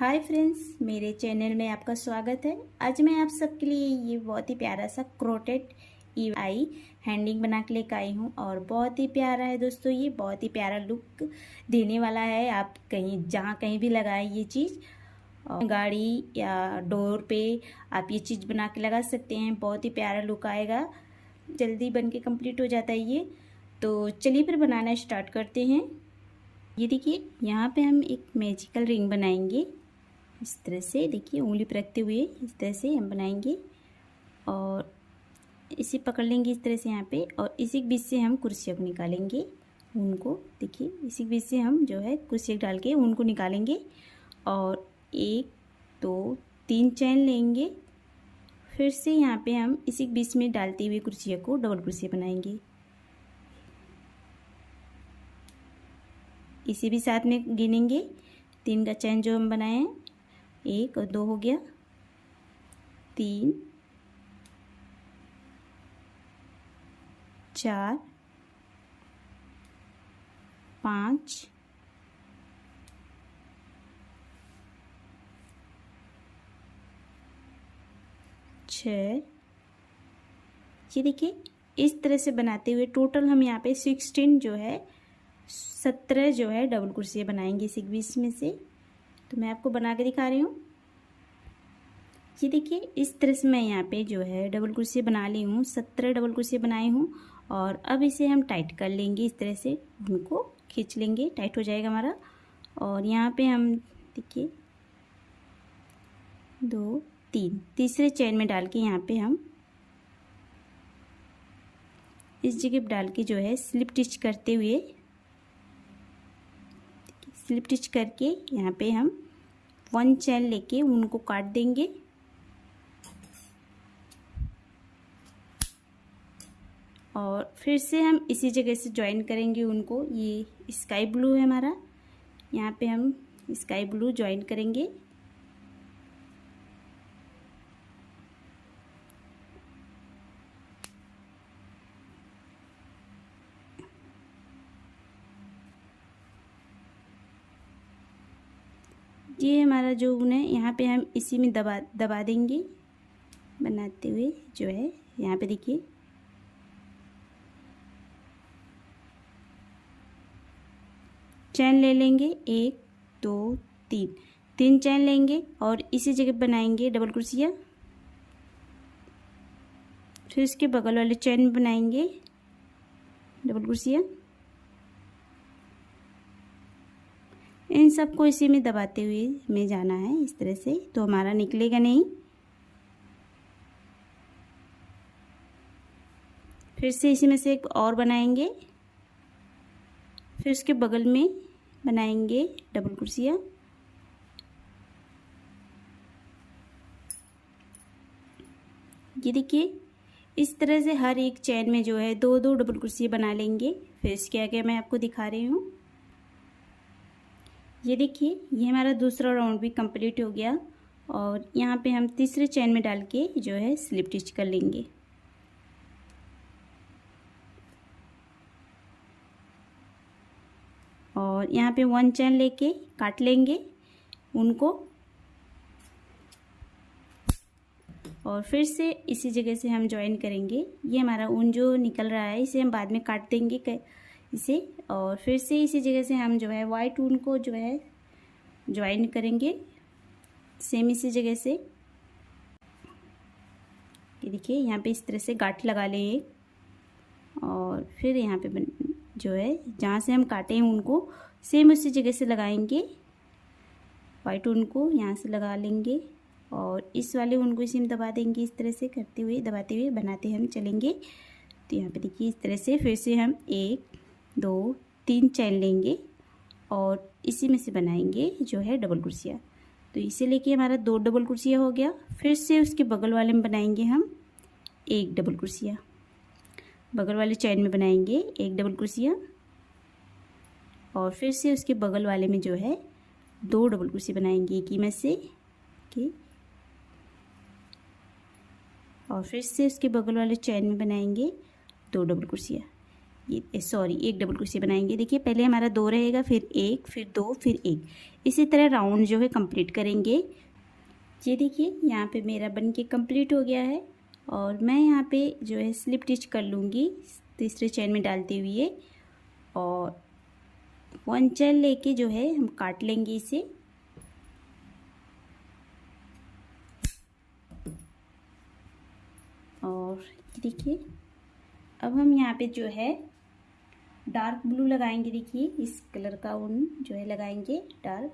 Hi friends, मेरे channel में आपका स्वागत है। आज मैं आप सबके लिए ये बहुत ही प्यारा सा क्रोटेड आई हैंडिंग बना के लेकर आई हूँ और बहुत ही प्यारा है दोस्तों। ये बहुत ही प्यारा लुक देने वाला है। आप कहीं भी लगाएं ये चीज़, गाड़ी या डोर पे आप ये चीज़ बना के लगा सकते हैं। बहुत ही प्यारा लुक आएगा, जल्दी बन के कंप्लीट हो जाता है ये। तो चलिए फिर बनाना स्टार्ट करते हैं। ये देखिए, यहाँ पे हम एक मैजिकल रिंग बनाएंगे। इस तरह से देखिए, उंगली पर रखते हुए इस तरह से हम बनाएंगे और इसे पकड़ लेंगे इस तरह से यहाँ पे, और इसी के बीच से हम कुर्सियों को निकालेंगे। उनको देखिए, इसी के बीच से हम जो है कुर्सी डाल के उनको निकालेंगे और 1 2 3 चैन लेंगे। फिर से यहाँ पे हम इसी के बीच में डालते हुए कुर्सियों को डबल कुर्सी बनाएंगे। इसे भी साथ में गिनेंगे। 3 का चैन जो हम बनाए हैं, 1 और 2 हो गया, 3 4 5 6। ये देखिए, इस तरह से बनाते हुए टोटल हम यहाँ पे 16 जो है 17 जो है डबल कुर्सियाँ बनाएंगे इसी बीच में से। तो मैं आपको बना के दिखा रही हूँ। ये देखिए, इस तरह से मैं यहाँ पे जो है डबल कुर्सी बना ली हूँ। 17 डबल कुर्सी बनाई हूँ और अब इसे हम टाइट कर लेंगे। इस तरह से उनको खींच लेंगे, टाइट हो जाएगा हमारा। और यहाँ पे हम देखिए 2 3 तीसरे चैन में डाल के यहाँ पे हम इस जगह डाल के जो है स्लिप स्टिच करते हुए, स्लिप स्टिच करके यहाँ पे हम 1 चैन लेके उनको काट देंगे और फिर से हम इसी जगह से ज्वाइन करेंगे उनको। ये स्काई ब्लू है हमारा, यहाँ पे हम स्काई ब्लू ज्वाइन करेंगे। ये हमारा जो ऊन है, यहाँ पे हम इसी में दबा देंगे बनाते हुए जो है। यहाँ पे देखिए, चैन ले लेंगे 1 2 3 चैन लेंगे और इसी जगह बनाएंगे डबल कुर्सियाँ। फिर इसके बगल वाले चैन में बनाएंगे डबल कुर्सियाँ। इन सबको इसी में दबाते हुए हमें जाना है इस तरह से, तो हमारा निकलेगा नहीं। फिर से इसी में से एक और बनाएंगे, फिर उसके बगल में बनाएंगे डबल कुर्सियाँ। ये देखिए, इस तरह से हर एक चैन में जो है 2 डबल कुर्सियाँ बना लेंगे। फिर इसके आगे मैं आपको दिखा रही हूँ। ये देखिए, ये हमारा दूसरा राउंड भी कंप्लीट हो गया और यहाँ पे हम तीसरे चैन में डाल के जो है स्लिप स्टिच कर लेंगे। और यहाँ पे 1 चैन लेके काट लेंगे उनको और फिर से इसी जगह से हम ज्वाइन करेंगे। ये हमारा ऊन जो निकल रहा है, इसे हम बाद में काट देंगे इसे, और फिर से इसी जगह से हम जो है वाइट ऊन को जो है ज्वाइन करेंगे सेम इसी जगह से। ये देखिए, यहाँ पे इस तरह से गांठ लगा लें एक, और फिर यहाँ पे जो है जहाँ से हम काटे हैं उनको सेम उसी जगह से लगाएंगे। वाइट ऊन को यहाँ से लगा लेंगे और इस वाले ऊन को इसी में दबा देंगे। इस तरह से करते हुए दबाते हुए बनाते हम चलेंगे। तो यहाँ पे देखिए, इस तरह से फिर से हम 1 2 3 चैन लेंगे और इसी में से बनाएंगे जो है डबल कुर्सियाँ। तो इसे लेके हमारा 2 डबल कुर्सियाँ हो गया। फिर से उसके बगल वाले में बनाएंगे हम 1 डबल कुर्सियाँ, बगल वाले चैन में बनाएंगे 1 डबल कुर्सियाँ और फिर से उसके बगल वाले में जो है 2 डबल कुर्सी बनाएंगे एक ही में से और फिर से उसके बगल वाले चैन में बनाएंगे 2 डबल कुर्सियाँ। ये सॉरी एक डबल क्रोशिया बनाएंगे। देखिए पहले हमारा 2 रहेगा, फिर 1, फिर 2, फिर 1, इसी तरह राउंड जो है कंप्लीट करेंगे। ये देखिए यहाँ पे मेरा बन के कंप्लीट हो गया है और मैं यहाँ पे जो है स्लिप स्टिच कर लूँगी तीसरे चेन में डालते हुए और 1 चेन लेके जो है हम काट लेंगे इसे। और देखिए अब हम यहाँ पे जो है डार्क ब्लू लगाएंगे। देखिए इस कलर का ऊन जो है लगाएंगे डार्क,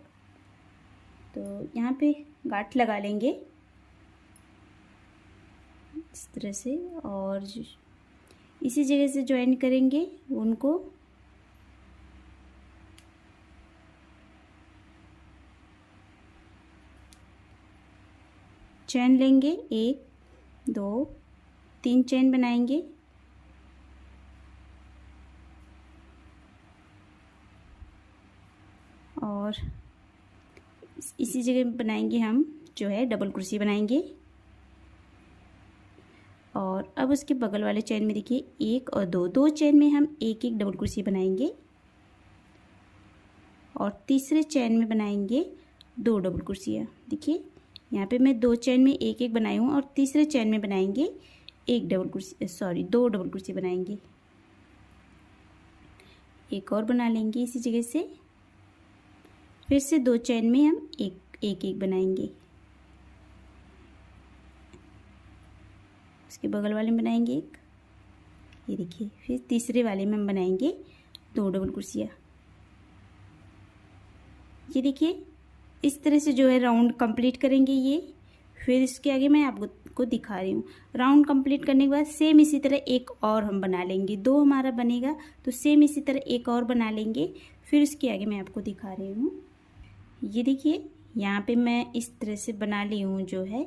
तो यहाँ पे गांठ लगा लेंगे इस तरह से और इसी जगह से ज्वाइन करेंगे ऊन को। चैन लेंगे, 1 2 3 चैन बनाएंगे और इसी जगह बनाएंगे हम जो है डबल क्रोशिया बनाएंगे। और अब उसके बगल वाले चैन में देखिए 1 और 2 चैन में हम एक एक डबल क्रोशिया बनाएंगे और तीसरे चैन में बनाएंगे 2 डबल क्रोशिया। देखिए यहाँ पे मैं 2 चैन में एक एक बनाई हूँ और तीसरे चैन में बनाएंगे 1 double crochet, sorry 2 double crochet बनाएंगे। एक और बना लेंगे इसी जगह से, फिर से 2 चैन में हम एक बनाएंगे, उसके बगल वाले में बनाएंगे 1, ये देखिए। फिर तीसरे वाले में हम बनाएंगे 2 डबल क्रोशिया। ये देखिए इस तरह से जो है राउंड कंप्लीट करेंगे ये। फिर इसके आगे मैं आपको दिखा रही हूँ। राउंड कंप्लीट करने के बाद सेम इसी तरह एक और हम बना लेंगे। 2 हमारा बनेगा तो सेम इसी तरह एक और बना लेंगे। फिर इसके आगे मैं आपको दिखा रही हूँ। ये देखिए यहाँ पे मैं इस तरह से बना ली हूँ जो है,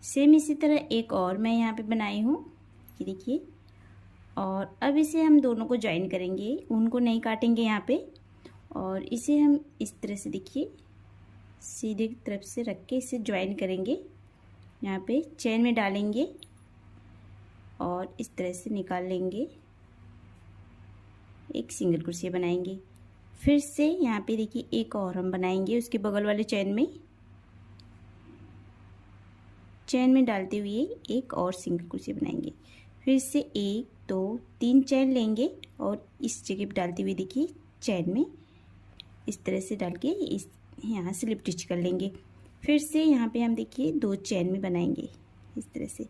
सेम इसी तरह एक और मैं यहाँ पे बनाई हूँ, ये देखिए। और अब इसे हम दोनों को ज्वाइन करेंगे, उनको नहीं काटेंगे यहाँ पे। और इसे हम इस तरह से देखिए सीधे तरफ से रख के इसे ज्वाइन करेंगे, यहाँ पे चैन में डालेंगे और इस तरह से निकाल लेंगे, एक सिंगल क्रोशिया बनाएंगे। फिर से यहाँ पे देखिए एक और हम बनाएंगे उसके बगल वाले चैन में डालते हुए एक और सिंगल क्रोशिया बनाएंगे। फिर से 1 2 3 चैन लेंगे और इस जगह पे डालते हुए देखिए चैन में इस तरह से डाल के इस यहाँ स्लिप स्टिच कर लेंगे। फिर से यहाँ पे हम देखिए 2 चैन में बनाएंगे इस तरह से,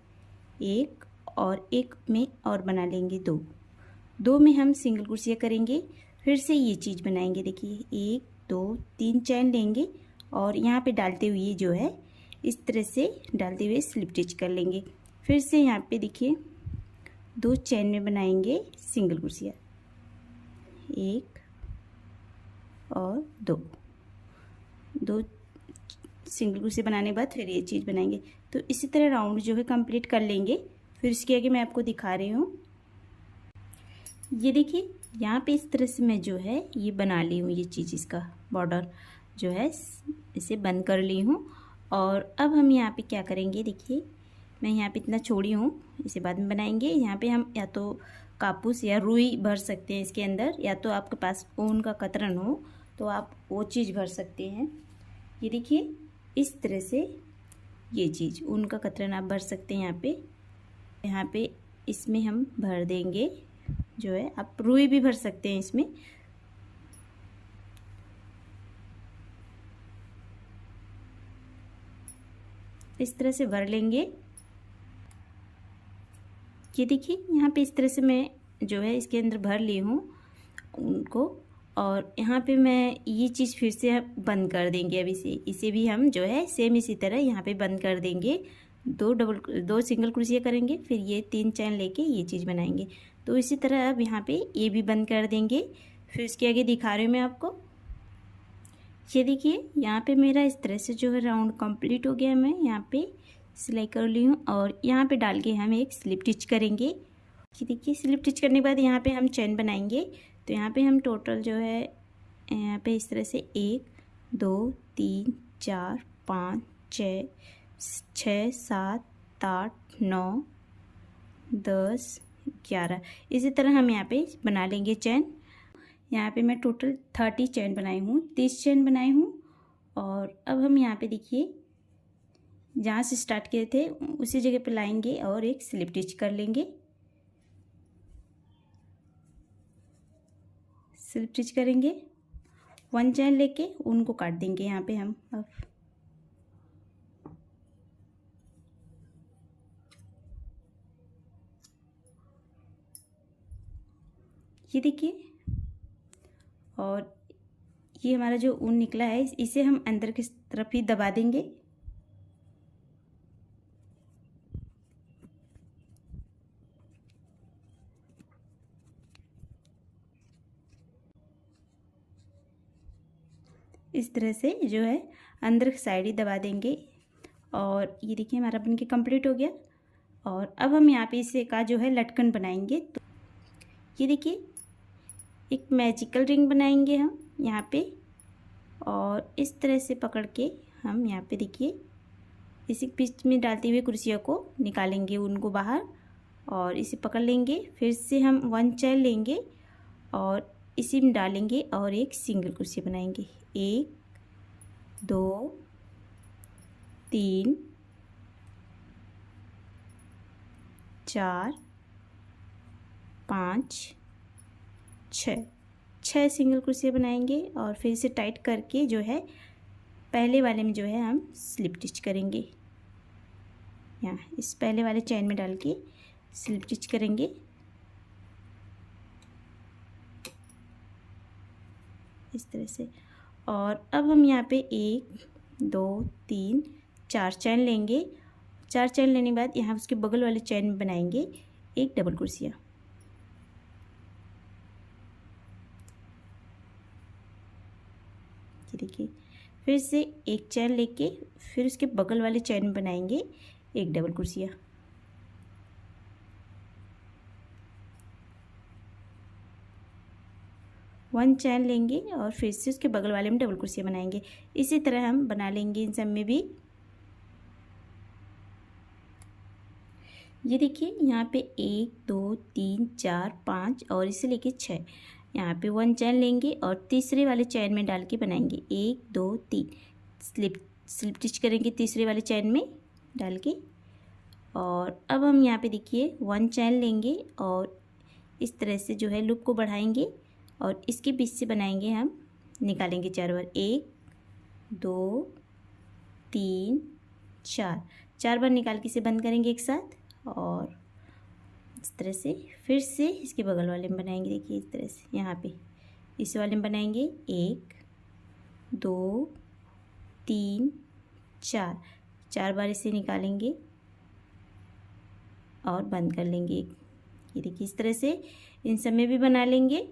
1 और 1 में और बना लेंगे 2 में हम सिंगल क्रोशिया करेंगे। फिर से ये चीज़ बनाएंगे, देखिए 1 2 3 चैन लेंगे और यहाँ पे डालते हुए जो है इस तरह से डालते हुए स्लिप स्टिच कर लेंगे। फिर से यहाँ पे देखिए 2 चैन में बनाएंगे सिंगल क्रोशिया, 1 और 2 सिंगल क्रोशिया बनाने के बाद फिर ये चीज़ बनाएंगे। तो इसी तरह राउंड जो है कंप्लीट कर लेंगे। फिर इसके आगे मैं आपको दिखा रही हूँ। ये देखिए यहाँ पे इस तरह से मैं जो है ये बना ली हूँ, ये चीज़ इसका बॉर्डर जो है इसे बंद कर ली हूँ। और अब हम यहाँ पे क्या करेंगे, देखिए मैं यहाँ पे इतना छोड़ी हूँ, इसे बाद में बनाएंगे। यहाँ पे हम या तो कापूस या रुई भर सकते हैं इसके अंदर, या तो आपके पास ऊन का कतरन हो तो आप वो चीज़ भर सकते हैं। ये देखिए इस तरह से ये चीज़ ऊन का कतरन आप भर सकते हैं। यहाँ पे इसमें हम भर देंगे जो है, आप रुई भी भर सकते हैं इसमें। इस तरह से भर लेंगे। ये देखिए यहाँ पे इस तरह से मैं जो है इसके अंदर भर ली हूँ उनको। और यहाँ पे मैं ये चीज़ फिर से बंद कर देंगे। अब इसे भी हम जो है सेम इसी तरह यहाँ पे बंद कर देंगे। 2 सिंगल क्रोशिया करेंगे, फिर ये 3 चैन लेके ये चीज़ बनाएंगे। तो इसी तरह अब यहाँ पे ये भी बंद कर देंगे। फिर इसके आगे दिखा रही हूँ मैं आपको। ये देखिए यहाँ पे मेरा इस तरह से जो है राउंड कंप्लीट हो गया। मैं यहाँ पे सिलाई कर ली हूँ और यहाँ पे डाल के हम एक स्लिप स्टिच करेंगे। ये देखिए स्लिप स्टिच करने के बाद यहाँ पे हम चैन बनाएंगे। तो यहाँ पे हम टोटल जो है यहाँ पे इस तरह से 1 2 3 4 5 6 7 8 9 10 11। इसी तरह हम यहाँ पे बना लेंगे चेन। यहाँ पे मैं टोटल 30 चेन बनाई हूँ, 30 चेन बनाई हूँ। और अब हम यहाँ पे देखिए जहाँ से स्टार्ट किए थे उसी जगह पे लाएंगे और एक स्लिप स्टिच कर लेंगे। स्लिप स्टिच करेंगे, 1 चेन लेके उनको काट देंगे यहाँ पे हम। अब ये देखिए, और ये हमारा जो ऊन निकला है इसे हम अंदर की तरफ ही दबा देंगे। इस तरह से जो है अंदर की साइड ही दबा देंगे। और ये देखिए हमारा बनके कंप्लीट हो गया। और अब हम यहाँ पे इसे का जो है लटकन बनाएंगे। तो ये देखिए एक मैजिकल रिंग बनाएंगे हम यहाँ पे, और इस तरह से पकड़ के हम यहाँ पे देखिए इसी बीच में डालते हुए कुर्सियों को निकालेंगे उनको बाहर, और इसे पकड़ लेंगे। फिर से हम 1 चेन लेंगे और इसी में डालेंगे और एक सिंगल कुर्सी बनाएंगे। 1 2 3 4 5 6 सिंगल कुर्सियाँ बनाएंगे। और फिर इसे टाइट करके जो है पहले वाले में जो है हम स्लिप स्टिच करेंगे। यहाँ इस पहले वाले चेन में डाल के स्लिप स्टिच करेंगे इस तरह से। और अब हम यहाँ पे 1 2 3 4 चेन लेंगे। 4 चेन लेने के बाद यहाँ उसके बगल वाले चेन में बनाएंगे एक डबल कुर्सियाँ। देखिए फिर से एक चेन लेके फिर उसके बगल वाले चेन में बनाएंगे एक डबल कुर्सियाँ। वन चेन लेंगे और फिर से उसके बगल वाले में डबल कुर्सियाँ बनाएंगे। इसी तरह हम बना लेंगे इन सब में भी। ये देखिए यहाँ पे 1 2 3 4 5 और इसे लेके 6। यहाँ पे 1 चेन लेंगे और तीसरे वाले चेन में डाल के बनाएंगे 1 2 3 स्लिप स्टिच करेंगे तीसरे वाले चेन में डाल के। और अब हम यहाँ पे देखिए 1 चेन लेंगे और इस तरह से जो है लूप को बढ़ाएंगे और इसके बीच से बनाएंगे हम, निकालेंगे 4 बार। 1 2 3 4 बार निकाल के इसे बंद करेंगे एक साथ। और इस तरह से फिर से इसके बगल वाले में बनाएंगे। देखिए इस तरह से यहाँ पे इस वाले में बनाएंगे 1 2 3 4 बार इसे निकालेंगे और बंद कर लेंगे। ये देखिए इस तरह से इन सब में भी बना लेंगे।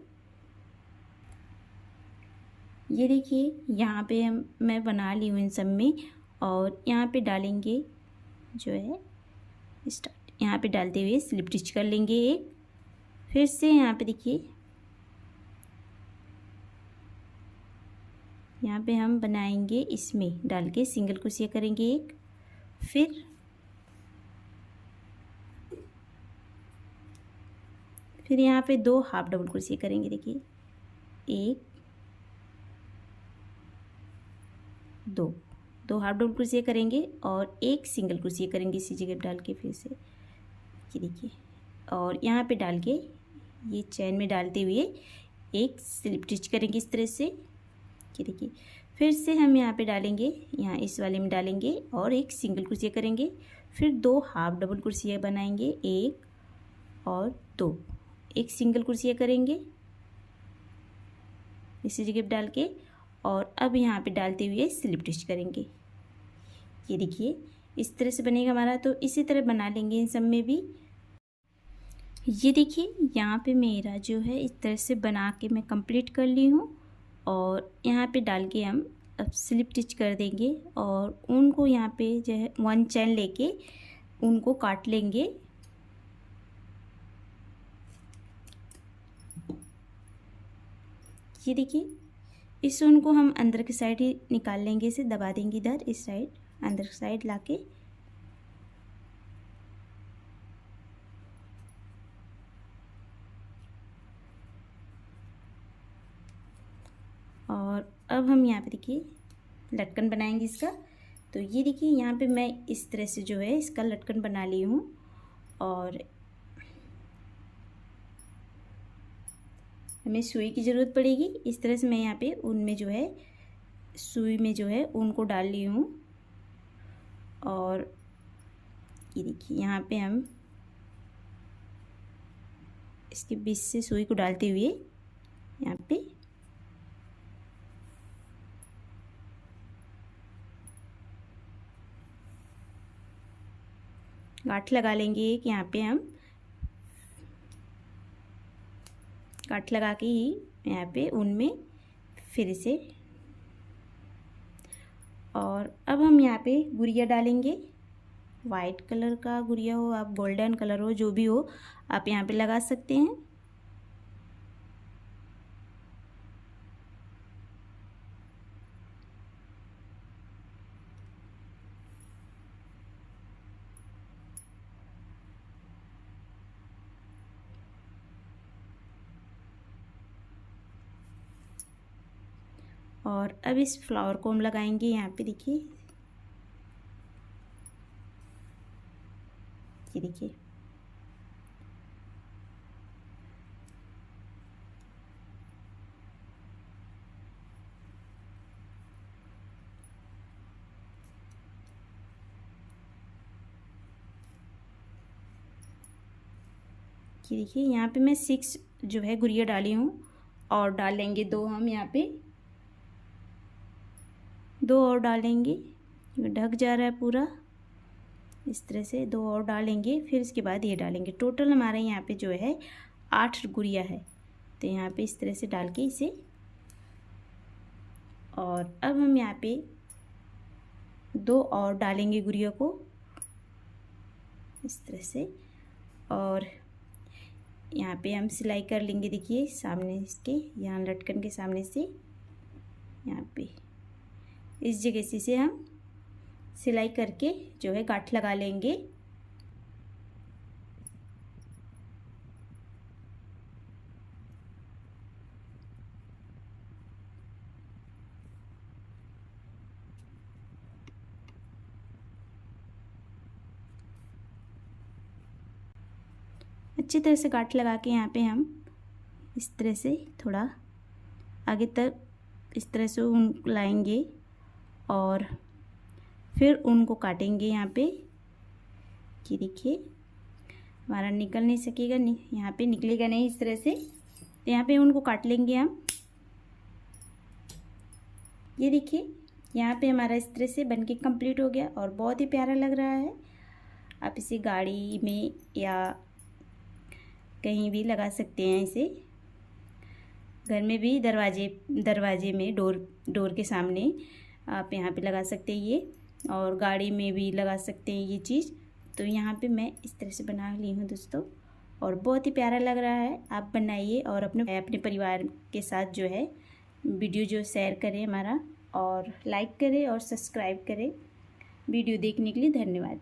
ये देखिए यहाँ पे मैं बना ली हूँ इन सब में। और यहाँ पे डालेंगे जो है स्टार्ट, यहाँ पे डालते हुए स्लिप स्टिच कर लेंगे एक। फिर से यहाँ पे देखिए यहाँ पे हम बनाएंगे इसमें डाल के सिंगल क्रोशिया करेंगे एक। फिर यहाँ पे 2 हाफ डबल क्रोशिया करेंगे। देखिए 1 2 हाफ डबल क्रोशिया करेंगे और एक सिंगल क्रोशिया करेंगे इसी जगह डाल के। फिर से ये देखिए और यहाँ पे डाल के ये चैन में डालते हुए एक स्लिप स्टिच करेंगे इस तरह से। ये देखिए फिर से हम यहाँ पे डालेंगे, यहाँ इस वाले में डालेंगे और एक सिंगल क्रोशिया करेंगे। फिर 2 हाफ डबल क्रोशिया बनाएंगे 1 और 2, एक सिंगल क्रोशिया करेंगे इसी जगह डाल के। और अब यहाँ पे डालते हुए स्लिप स्टिच करेंगे। ये देखिए इस तरह से बनेगा हमारा। तो इसी तरह बना लेंगे इन सब में भी। ये देखिए यहाँ पे मेरा जो है इस तरह से बना के मैं कंप्लीट कर ली हूँ। और यहाँ पे डाल के हम अब स्लिप स्टिच कर देंगे और उनको यहाँ पे जो है 1 चैन लेके उनको काट लेंगे। ये देखिए इस ऊन को हम अंदर की साइड ही निकाल लेंगे, इसे दबा देंगे इधर इस साइड अंदर की साइड लाके। अब हम यहाँ पे देखिए लटकन बनाएंगे इसका। तो ये देखिए यहाँ पे मैं इस तरह से जो है इसका लटकन बना ली हूँ। और हमें सुई की ज़रूरत पड़ेगी। इस तरह से मैं यहाँ पे ऊन में जो है सुई में जो है ऊन को डाल ली हूँ। और ये देखिए यहाँ पे हम इसके बीच से सुई को डालते हुए यहाँ पे गांठ लगा लेंगे एक। यहाँ पे हम गांठ लगा के ही यहाँ पे ऊन में फिर से। और अब हम यहाँ पे गुड़िया डालेंगे। वाइट कलर का गुड़िया हो, आप गोल्डन कलर हो, जो भी हो आप यहाँ पे लगा सकते हैं। और अब इस फ्लावर को हम लगाएंगे यहाँ पे। देखिए ये देखिए ये देखिए यहाँ पे मैं 6 जो है गुड़िया डाली हूँ। और डाल लेंगे 2 हम यहाँ पे, 2 और डालेंगे। ढक जा रहा है पूरा, इस तरह से 2 और डालेंगे। फिर इसके बाद ये डालेंगे। टोटल हमारे यहाँ पे जो है 8 गुड़िया है। तो यहाँ पे इस तरह से डाल के इसे। और अब हम यहाँ पे 2 और डालेंगे गुड़िया को इस तरह से। और यहाँ पे हम सिलाई कर लेंगे। देखिए सामने इसके यहाँ लटकन के सामने से यहाँ पे इस जगह से हम सिलाई करके जो है गांठ लगा लेंगे। अच्छी तरह से गांठ लगा के यहाँ पे हम इस तरह से थोड़ा आगे तक इस तरह से ऊन लाएंगे। और फिर ऊन को काटेंगे यहाँ पे। ये देखिए हमारा निकल नहीं सकेगा, यहाँ पे निकलेगा नहीं इस तरह से। तो यहाँ पे ऊन को काट लेंगे हम। ये देखिए यहाँ पे हमारा इस तरह से बनके कंप्लीट हो गया और बहुत ही प्यारा लग रहा है। आप इसे गाड़ी में या कहीं भी लगा सकते हैं। इसे घर में भी दरवाजे में डोर के सामने आप यहाँ पे लगा सकते हैं ये। और गाड़ी में भी लगा सकते हैं ये चीज़। तो यहाँ पे मैं इस तरह से बना ली हूँ दोस्तों, और बहुत ही प्यारा लग रहा है। आप बनाइए और अपने परिवार के साथ जो है वीडियो जो शेयर करें हमारा, और लाइक करें और सब्सक्राइब करें। वीडियो देखने के लिए धन्यवाद।